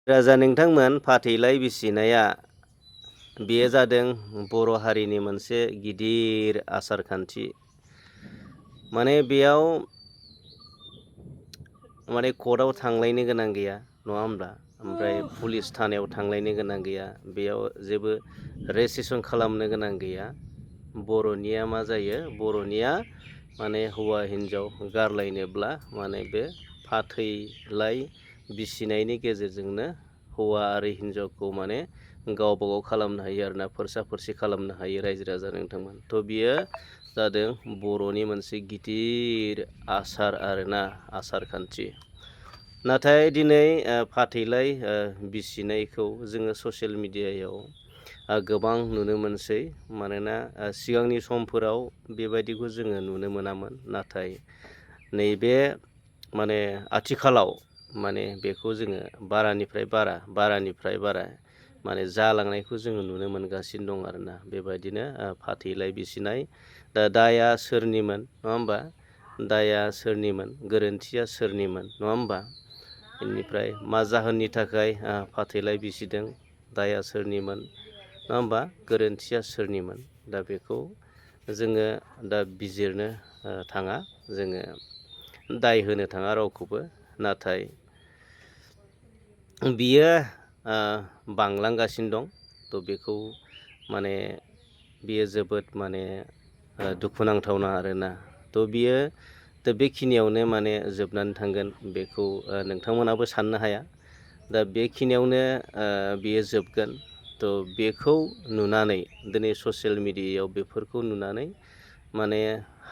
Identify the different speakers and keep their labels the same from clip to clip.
Speaker 1: राजा नोंथांमोन फाथैलाइ बिसिनाया बेयो जादों बर' हारिनि मोनसे गिदिर आसारखान्थि। माने बेयाव कर्टआव थांलायनो गोनां गैया नङा होमब्ला? ओमफ्राय पुलिस थानायाव थांलायनो गोनां गैया। बेयाव जेबो रेजिस्ट्रेसन खालामनो गोनां गैया। बर'निया मा जायो? बर'निया हौवा हिन्जाव गारलायनोब्ला बे फाथैलाइ बिसिनायनि गेजेरजोंनो हौवा आरो हिन्जावखौ गावबा गाव खालामनो हायो आरोना, फोरसा-फोरसि खालामनो हायो रायजो राजा नोंथांमोन। बेयो जादों बर'नि मोनसे गिदिर आसार आरोना, आसारखान्थि। नाथाय दिनै फाथैलाइ बिसिनायखौ जोङो ससियेल मिडियायाव गोबां नुनो मोनसै। मानोना सिगांनि समफोराव बेबायदिखौ जोङो नुनो मोनामोन। नाथाय नैबे आथिखालाव बेखौ जोङो बारानिफ्राय बारा जालांनायखौ जोङो नुनो मोनगासिनो दं आरोना। बेबायदिनो फाथैलाइ बिसिनाय। दाया सोरनिमोन नङा होमबा? दाया सोरनिमोन, गोरोन्थिया सोरनिमोन नङा होमबा? बेनिफ्राय मा जाहोननि थाखाय फाथैलाइ बिसिदों, दाया सोरनिमोन नङा होमबा? गोरोन्थिया सोरनिमोन? दा बेखौ जोङो बिजिरनो थाङा, जोङो दाय होनो थाङा रावखौबो। नाथाय बियो बांलांगासिनो दं। बेखौ बियो जोबोद दुखुनांथावना आरोना। बियो बेखिनियावनो जोबनानै थांगोन बेखौ नोंथांमोनाबो साननो हाया। बेखिनियावनो बियो जोबगोन। बेखौ नुनानै दिनै ससियेल मिडियायाव बेफोरखौ नुनानै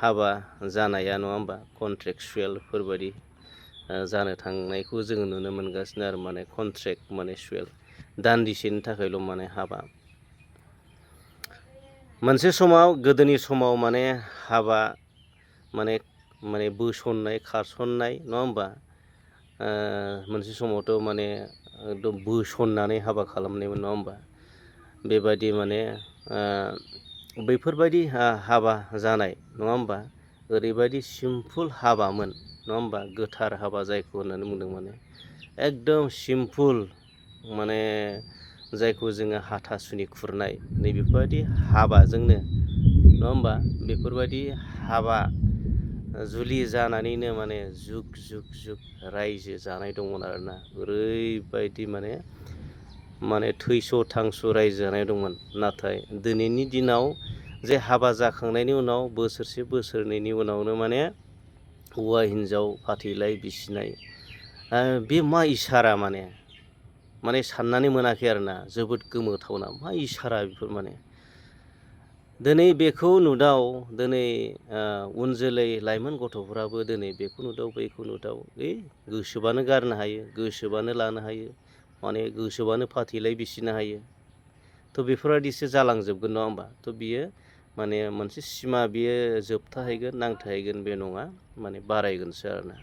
Speaker 1: हाबा जानाया नङा होमबा, कन्ट्रेक्सुवेलफोरबायदि जानो थांनायखौ जोङो नुनो मोनगासिनो आरो कन्ट्रेक्ट दान्दिसेनि थाखायल' हाबा। मोनसे समाव गोदोनि समाव हाबा बोसननाय खारसननाय नङा होमबा? मोनसे समावथ' एकदम बोसननानै हाबा खालामनायमोन नङा होमबा? बेबायदि बैफोरबायदि हाबा जानाय नङा होमबा? ओरैबायदि सिम्पोल हाबामोन नङा होमबा? गोथार हाबा जायखौ होननानै बुंदों एकदम सिम्पोल, जायखौ जोङो हाथासुनि खुरनाय नैबेफोरबायदि हाबाजोंनो नङा होमबा? बेफोरबायदि हाबा जुलि जानानैनो जुग जुग जुग रायजो जानाय दंमोन आरोना। ओरैबायदि थैस' थांस' रायजो जानाय दंमोन। नाथाय दिनैनि दिनाव जे हाबा जाखांनायनि उनाव बोसोरसे बोसोरनैनि उनावनो हौवा हिन्जाव फाथैलाइ बिसिनाय, बे मा इसारा साननानै मोनाखै आरोना। जोबोद गोमोथावना, मा इसारा बेफोर दिनै बेखौ नुदाव, दिनै उन जोलै लाइमोन गथ'फ्राबो दिनै बेखौ नुदाव बैखौ नुदाव गोसोबानो गारनो हायो, गोसोबानो लानो हायो, गोसोबानो फाथैलाइ बिसिनो हायो। बेफोरबायदिसो जालांजोबगोन नङा होमबा? बियो मोनसे सिमा, बियो जोबथाहैगोन, नांथाहैगोन बे नङा, बारायगोनसो आरोना।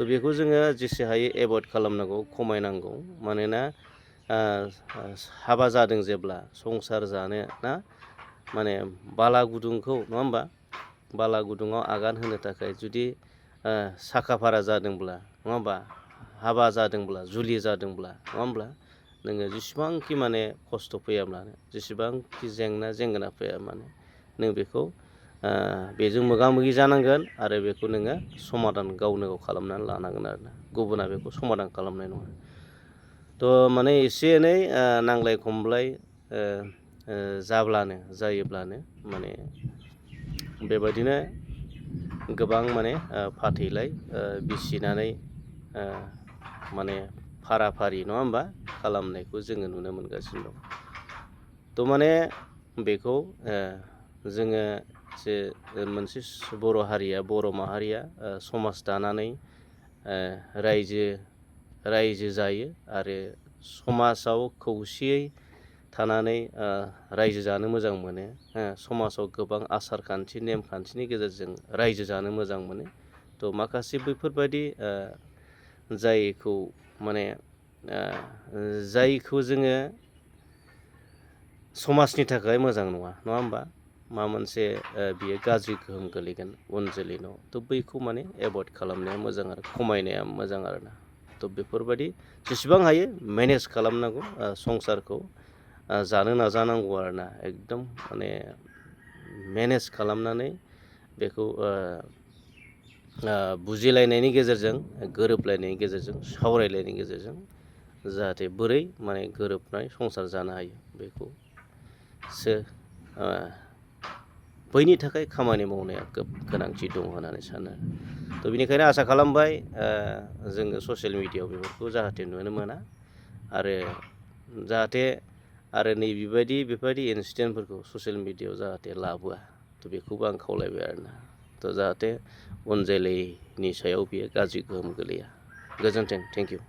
Speaker 1: बेखौ जोङो जेसे हायो एभयड खालामनांगौ, खमायनांगौ। मानोना हाबा जादों जेब्ला संसार जानो ना, बाला गुदुंखौ नङा होमबा? बाला गुदुङाव आगान होनो थाखाय जुदि साखा-फारा जादोंब्ला नङा होमबा? हाबा जादोंब्ला, जुलि जादोंब्ला नङा होमब्ला? नोङो जेसेबांखि खस्थ' फैया मानो, जेसेबांखि जेंना जेंगोना फैया मानो, नों बेखौ बेजों मोगा-मोगि जानांगोन आरो बेखौ नोङो समाधान गावनो गाव खालामनानै लानांगोन आरोना। गुबुना बेखौ समाधान खालामनाय नङा। एसे एनै नांलाय खमलाय जायोब्लानो बेबायदिनो गोबां फाथैलाइ बिसिनानै फारा-फारि नङा होमबा खालामनायखौ जोङो नुनो मोनगासिनो दं। बेखौ जोङो जे मोनसे बर' माहारिया समाज दानानै रायजो जायो आरो समाजाव खौसेयै थानानै रायजो जानो मोजां मोनो। समाजाव गोबां आसार-खान्थि, नेमखान्थिनि गेजेरजों रायजो जानो मोजां मोनो। माखासे बैफोरबायदि जायखौ जोङो समाजनि थाखाय मोजां नङा होमबा? माबा मोनसे बियो गाज्रि गोहोम गोलैगोन उन जोलैनाव। बैखौ एभयड खालामनाया मोजां आरो खमायनाया मोजां आरोना। थ' बेफोरबायदि जेसेबां हायो मेनेज खालामनांगौ संसारखौ जानो नाजानांगौ आरोना एकदम माने मेनेज खालामनानै बेखौ बुजिलायनायनि गेजेरजों गोरोबलायनायनि गेजेरजों सावरायलायनायनि गेजेरजों जाहाथे बोरै माने गोरोबनाय संसार जानो हायो बेखौसो बैनि थाखाय खामानि मावनाया गोनांथि दं होननानै सानो थ' बेनिखायनो आसा खालामबाय जोङो ससियेल मिडियायाव बेफोरखौ जाहाथे नुनो मोना आरो जाहाथे आरो बेफोरबायदि इन्सिडेन्टफोरखौ ससियेल मिडियायाव जाहाथे लाबोआ थ' बेखौबो आं खावलायबाय आरोना थ' जाहाथे उन जोलैनि सायाव बियो गाज्रि गोहोम गोलैया गोजोन्थों थेंक इउ